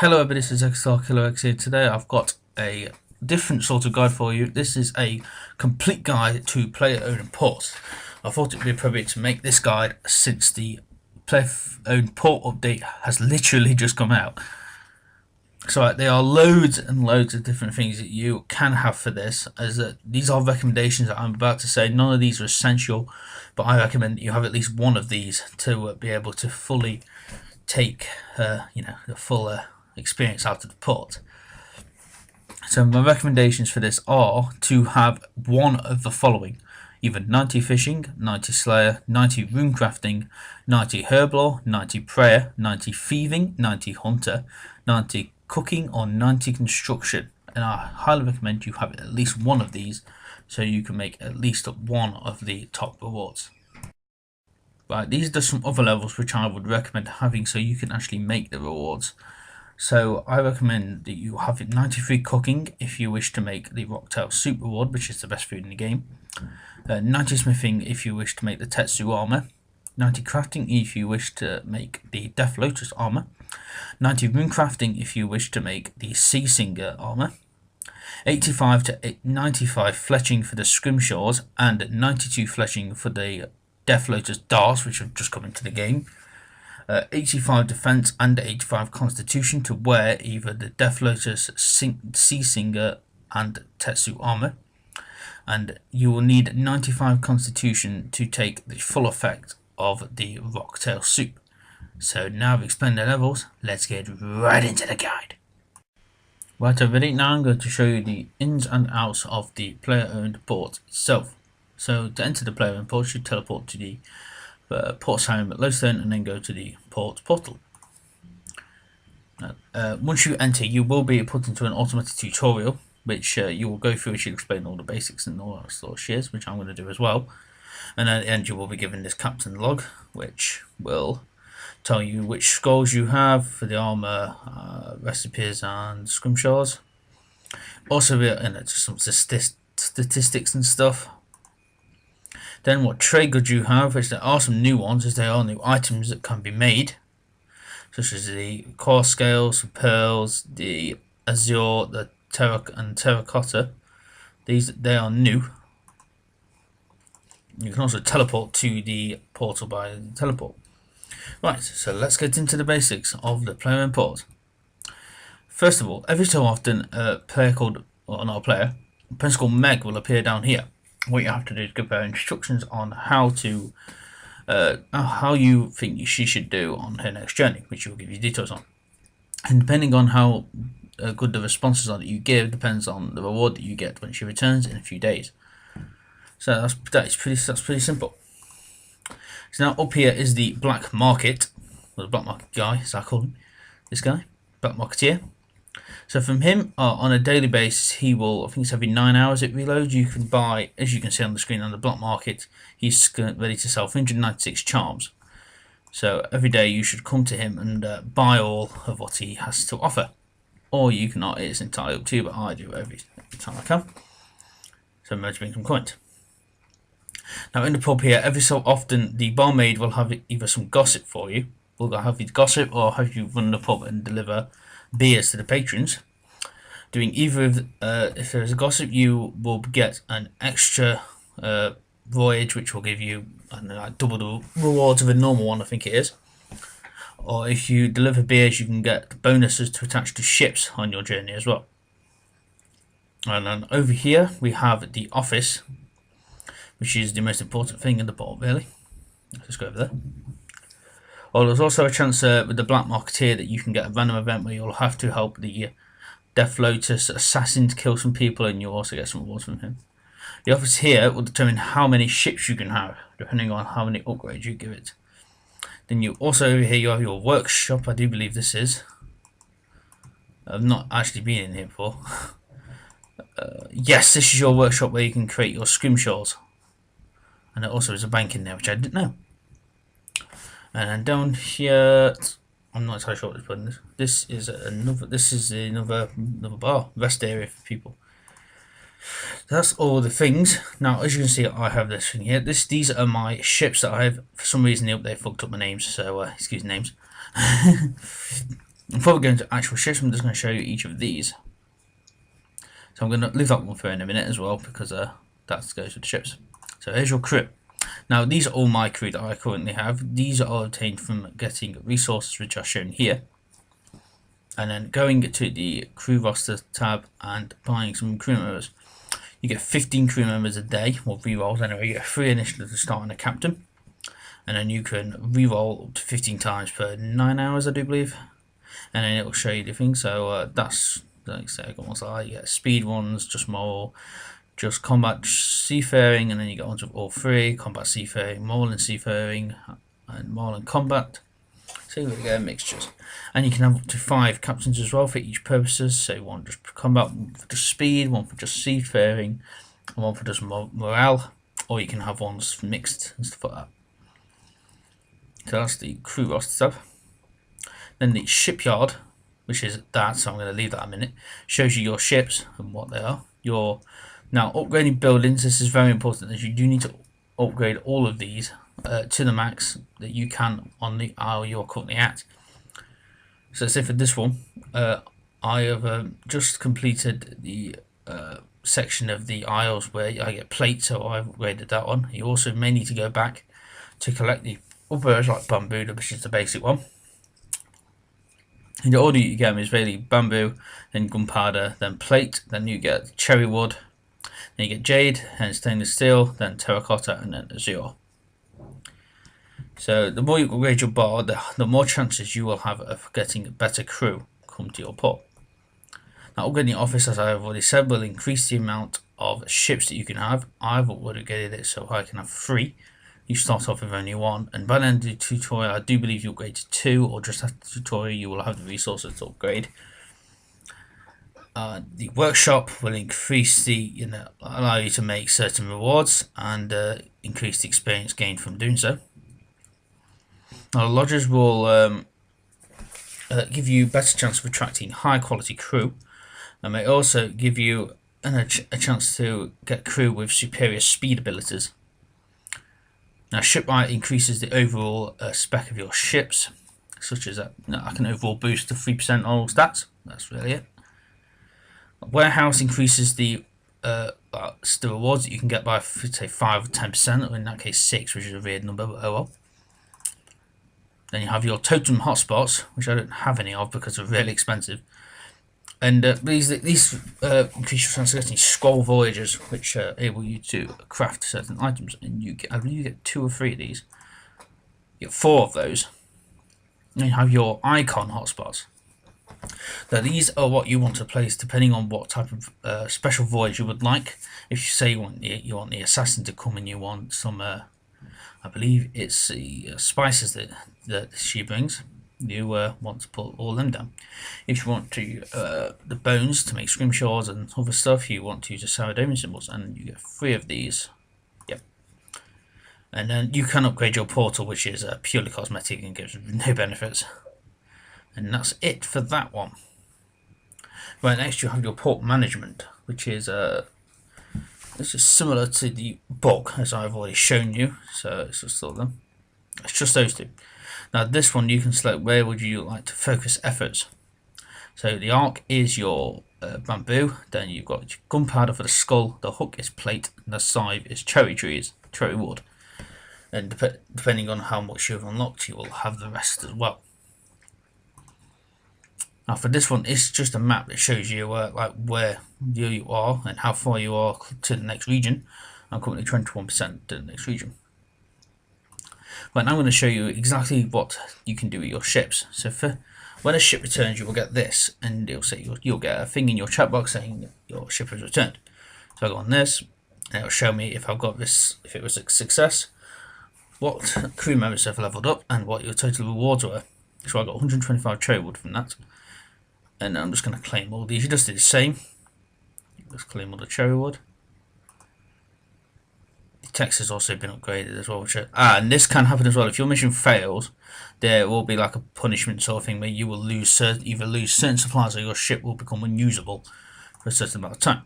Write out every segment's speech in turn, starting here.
Hello everybody, this is XStark1ll3rXs here. Today I've got a different sort of guide for you. This is a complete guide to player-owned ports. I thought it would be appropriate to make this guide since the player-owned port update has literally just come out. So there are loads and loads of different things that you can have for this, as these are recommendations that I'm about to say. None of these are essential, but I recommend that you have at least one of these to be able to fully take the full experience out of the port. So my recommendations for this are to have one of the following: either 90 fishing, 90 slayer, 90 rune crafting, 90 herblore, 90 prayer, 90 thieving, 90 hunter, 90 cooking, or 90 construction. And I highly recommend you have at least one of these so you can make at least one of the top rewards. Right, these are some other levels which I would recommend having so you can actually make the rewards. So I recommend that you have 93 cooking if you wish to make the rocktail soup reward, which is the best food in the game. 90 smithing if you wish to make the Tetsu armor. 90 crafting if you wish to make the Death Lotus armor. 90 rune crafting if you wish to make the Sea Singer armor. 85 to 95 fletching for the scrimshaws, and 92 fletching for the Death Lotus darts, which have just come into the game. 85 defense and 85 constitution to wear either the Death Lotus, Sea Singer and Tetsu armor. And you will need 95 constitution to take the full effect of the rocktail soup. So now I've explained the levels, let's get right into the guide. Right everybody, now I'm going to show you the ins and outs of the player-owned port itself. So to enter the player-owned port, you teleport to the port's home at Lodestone and then go to the port portal. Once you enter, you will be put into an automated tutorial which you will go through, which will explain all the basics and all that sort of shit, which I'm going to do as well. And at the end you will be given this captain log, which will tell you which scrolls you have for the armor, recipes and scrimshaws. Also just some statistics and stuff. Then what trade goods you have, which there are some new ones, as there are new items that can be made, such as the core scales, the pearls, the azure, the terracotta. They are new. You can also teleport to the portal by teleport. Right, so let's get into the basics of the player and port. First of all, every so often a player called, or not a player, a person called Meg will appear down here. What you have to do is give her instructions on how you think she should do on her next journey, which she will give you details on. And depending on how good the responses are that you give, depends on the reward that you get when she returns in a few days. So that's pretty simple. So now up here is the black market, or the black market guy, as I call him. This guy, black marketeer. So from him, on a daily basis, he will, I think it's every 9 hours it reloads, you can buy, as you can see on the screen on the black market, he's ready to sell 396 charms. So every day you should come to him and buy all of what he has to offer. Or you cannot, it's entirely up to you, but I do every time I can. So merge me some coins. Now in the pub here, every so often the barmaid will have either some gossip for you, will have you gossip, or have you run the pub and deliver beers to the patrons. Doing either of if there's a gossip, you will get an extra voyage, which will give you double the rewards of a normal one, I think it is. Or if you deliver beers, you can get bonuses to attach to ships on your journey as well. And then over here we have the office, which is the most important thing in the port, really. Let's just go over there. Well, there's also a chance with the Black Marketeer that you can get a random event where you'll have to help the Death Lotus assassin to kill some people, and you'll also get some rewards from him. The office here will determine how many ships you can have, depending on how many upgrades you give it. Then you also over here you have your workshop, I do believe this is. I've not actually been in here before. Yes, this is your workshop where you can create your scrimshaws. And there also is a bank in there, which I didn't know. And then down here, I'm not entirely sure what this button is. This is another bar, rest area for people. That's all the things. Now, as you can see, I have this thing here. These are my ships that I have. For some reason, they fucked up my names, so excuse names. Before we go into actual ships, I'm just going to show you each of these. So I'm going to leave that one for in a minute as well, because that goes with the ships. So here's your crew. Now these are all my crew that I currently have. These are obtained from getting resources, which are shown here, and then going to the crew roster tab and buying some crew members. You get 15 crew members a day, or rerolls anyway. You get 3 initially to start on a captain, and then you can reroll up to 15 times per 9 hours, I do believe, and then it will show you the things. So that's like second ones like you get speed ones, just moral, just combat seafaring, and then you get onto all 3: combat seafaring, moral and seafaring, and moral and combat. So you get mixtures, and you can have up to 5 captains as well for each purposes. So one just combat, one for just speed, one for just seafaring, and one for just morale, or you can have ones mixed and stuff like that. So that's the crew roster tab. Then the shipyard, which is that, so I'm going to leave that a minute, shows you your ships and what they are. Your now upgrading buildings. This is very important, as you do need to upgrade all of these to the max that you can on the isle you're currently at. So say for this one, I have just completed the section of the isles where I get plate, so I've upgraded that one. You also may need to go back to collect the others like bamboo, which is the basic one. In the order you get them is really bamboo, then gunpowder, then plate, then you get cherry wood, then you get jade, and stainless steel, then terracotta, and then azure. So the more you upgrade your bar, the more chances you will have of getting a better crew come to your port. Now upgrading your office, as I've already said, will increase the amount of ships that you can have. I've upgraded it so I can have 3. You start off with only 1, and by the end of the tutorial I do believe you'll upgrade to 2, or just after the tutorial you will have the resources to upgrade. The workshop will increase the, allow you to make certain rewards and increase the experience gained from doing so. Now the lodges will give you better chance of attracting high quality crew, and may also give you a chance to get crew with superior speed abilities. Now shipwright increases the overall spec of your ships, such as that I can overall boost to 3% on all stats. That's really it. Warehouse increases the rewards that you can get by say 5 or 10%, or in that case 6, which is a weird number, but oh well. Then you have your totem hotspots, which I don't have any of because they're really expensive. And these increase your chance of getting scroll voyages, which enable you to craft certain items. And I believe you get 2 or 3 of these. You get 4 of those. And you have your icon hotspots. Now these are what you want to place depending on what type of special voyage you would like. If you say you want the assassin to come and you want some, I believe it's the spices that she brings, you want to put all them down. If you want to the bones to make scrimshaws and other stuff, you want to use the Saradomian symbols, and you get 3 of these. Yep. And then you can upgrade your portal, which is purely cosmetic and gives no benefits. And that's it for that one. Right, next you have your port management, which is this is similar to the book as I've already shown you. So it's just all them. It's just those 2. Now this one you can select where would you like to focus efforts. So the arc is your bamboo, then you've got your gunpowder for the skull, the hook is plate, and the scythe is cherry wood. And depending on how much you've unlocked, you will have the rest as well. Now for this one, it's just a map that shows you like where you are and how far you are to the next region. I'm currently 21% to the next region. Right, now I'm going to show you exactly what you can do with your ships. So for when a ship returns, you will get this, and it'll say you'll get a thing in your chat box saying your ship has returned. So I go on this, and it'll show me if I've got this, if it was a success, what crew members have leveled up, and what your total rewards were. So I got 125 cherry wood from that. And I'm just going to claim all these. You just do the same. Just claim all the cherry wood. The text has also been upgraded as well. And this can happen as well. If your mission fails, there will be like a punishment sort of thing where you will either lose certain supplies, or your ship will become unusable for a certain amount of time.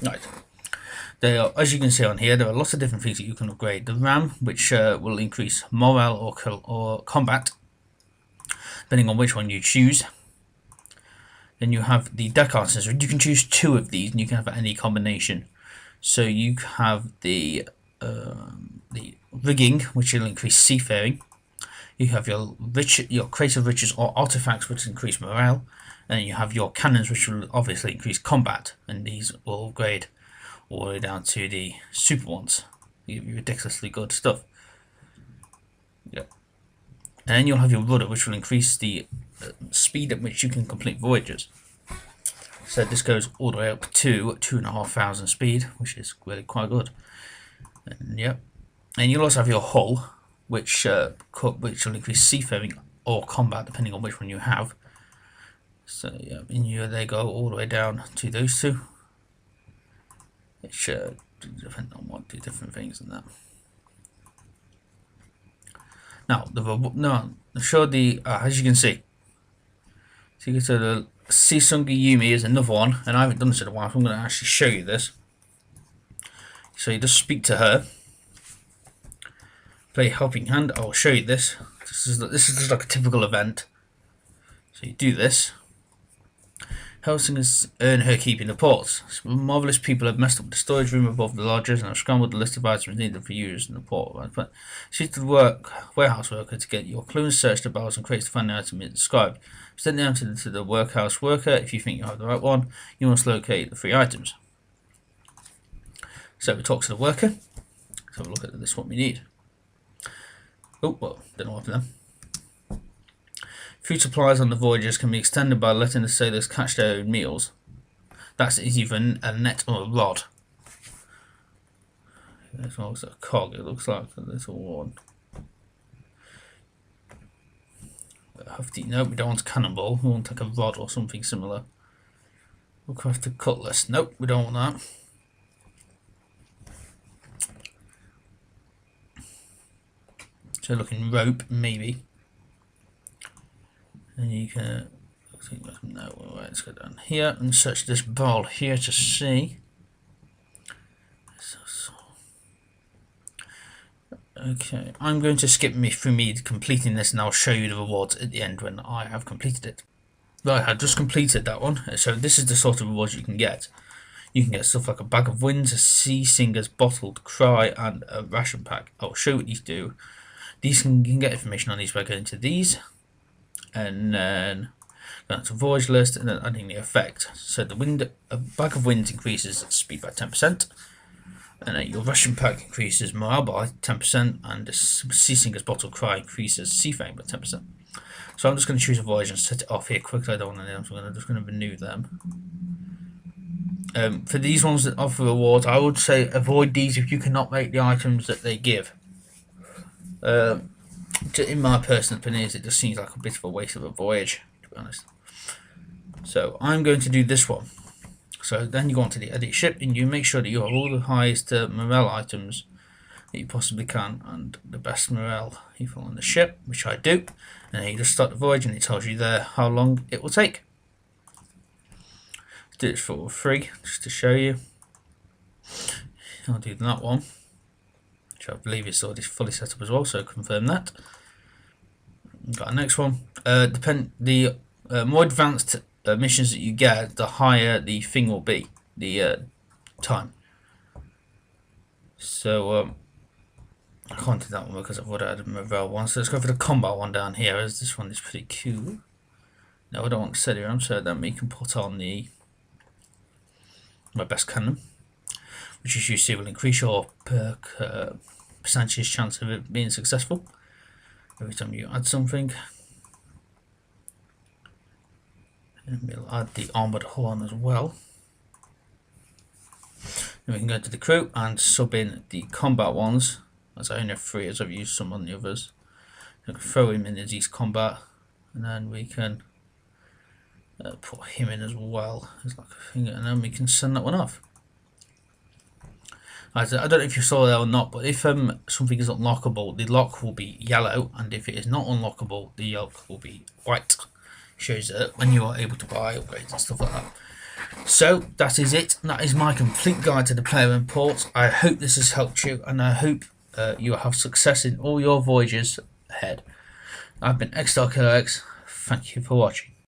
Right. As you can see on here, there are lots of different things that you can upgrade. The ram, which will increase morale or combat. depending on which one you choose. Then you have the decal accessory. You can choose 2 of these, and you can have any combination. So you have the rigging, which will increase seafaring. You have your creative riches or artifacts, which increase morale, and you have your cannons, which will obviously increase combat. And these will upgrade all the way down to the super ones. They give you ridiculously good stuff. Yep. And then you'll have your rudder, which will increase the speed at which you can complete voyages. So this goes all the way up to 2,500 speed, which is really quite good. And yep. And you'll also have your hull, which will increase seafaring or combat, depending on which one you have. So yeah, in here they go all the way down to those 2, which depend on what do different things in that. Now show the as you can see. So you get to the Seasungi Yumi is another one, and I haven't done this in a while, so I'm going to actually show you this. So you just speak to her. Play helping hand. I'll show you this. This is just like a typical event. So you do this. Helsingers earn her keep in the ports. Some marvellous people have messed up the storage room above the lodges and have scrambled the list of items needed for use in the port. But she's the warehouse worker to get your clue and search the barrels and crates to find the item it's described. Send them to the workhouse worker. If you think you have the right one, you must locate the 3 items. So we talk to the worker. Let's have a look at this, what we need. Oh, well, don't know what happened then. Food supplies on the voyages can be extended by letting the sailors catch their own meals. That's either a net or a rod. This one looks like a cog, it looks like a little one. No, we don't want a cannonball, we want like a rod or something similar. We'll craft a cutlass. Nope, we don't want that. So looking rope, maybe. And you can no, let's go down here and search this bowl here to see. Okay, I'm going to skip through me completing this, and I'll show you the rewards at the end when I have completed it. Right, I just completed that one. So this is the sort of rewards you can get. You can get stuff like a bag of winds, a sea singer's bottled cry, and a ration pack. I'll show you what these do. These you can get information on these by going to these, and then going to voyage list, and then adding the effect. So a bag of winds increases speed by 10%, and then your ration pack increases morale by 10%, and the sea singer's bottled cry increases seafaring by 10%. So I'm just going to choose a voyage and set it off here quickly. I don't want them, so I'm just going to renew them. For these ones that offer rewards, I would say avoid these if you cannot make the items that they give. In my personal opinion, it just seems like a bit of a waste of a voyage, to be honest. So I'm going to do this one. So then you go on to the edit ship, and you make sure that you have all the highest morale items that you possibly can, and the best morale people on the ship, which I do. And then you just start the voyage, and it tells you there how long it will take. Let's do this for free, just to show you. I'll do that one, which I believe is already fully set up as well, so confirm that. Got our next one. The more advanced missions that you get, the higher the thing will be, the time. So I can't do that one because I've already added a morale one. So let's go for the combat one down here, as this one is pretty cool. No, I don't want Cedrium, so then we can put on my best cannon, which as you see will increase your percentage chance of it being successful every time you add something. And we'll add the armoured hull on as well. Then we can go to the crew and sub in the combat ones, as I only have 3 as I've used some on the others. So we can throw him in as east combat, and then we can put him in as well as like a thing, and then we can send that one off. I don't know if you saw that or not, but if something is unlockable, the lock will be yellow, and if it is not unlockable, the lock will be white. Shows that when you are able to buy upgrades and stuff like that. So that is it. That is my complete guide to the player imports. I hope this has helped you, and I hope you have success in all your voyages ahead. I've been XStark1ll3rX. Thank you for watching.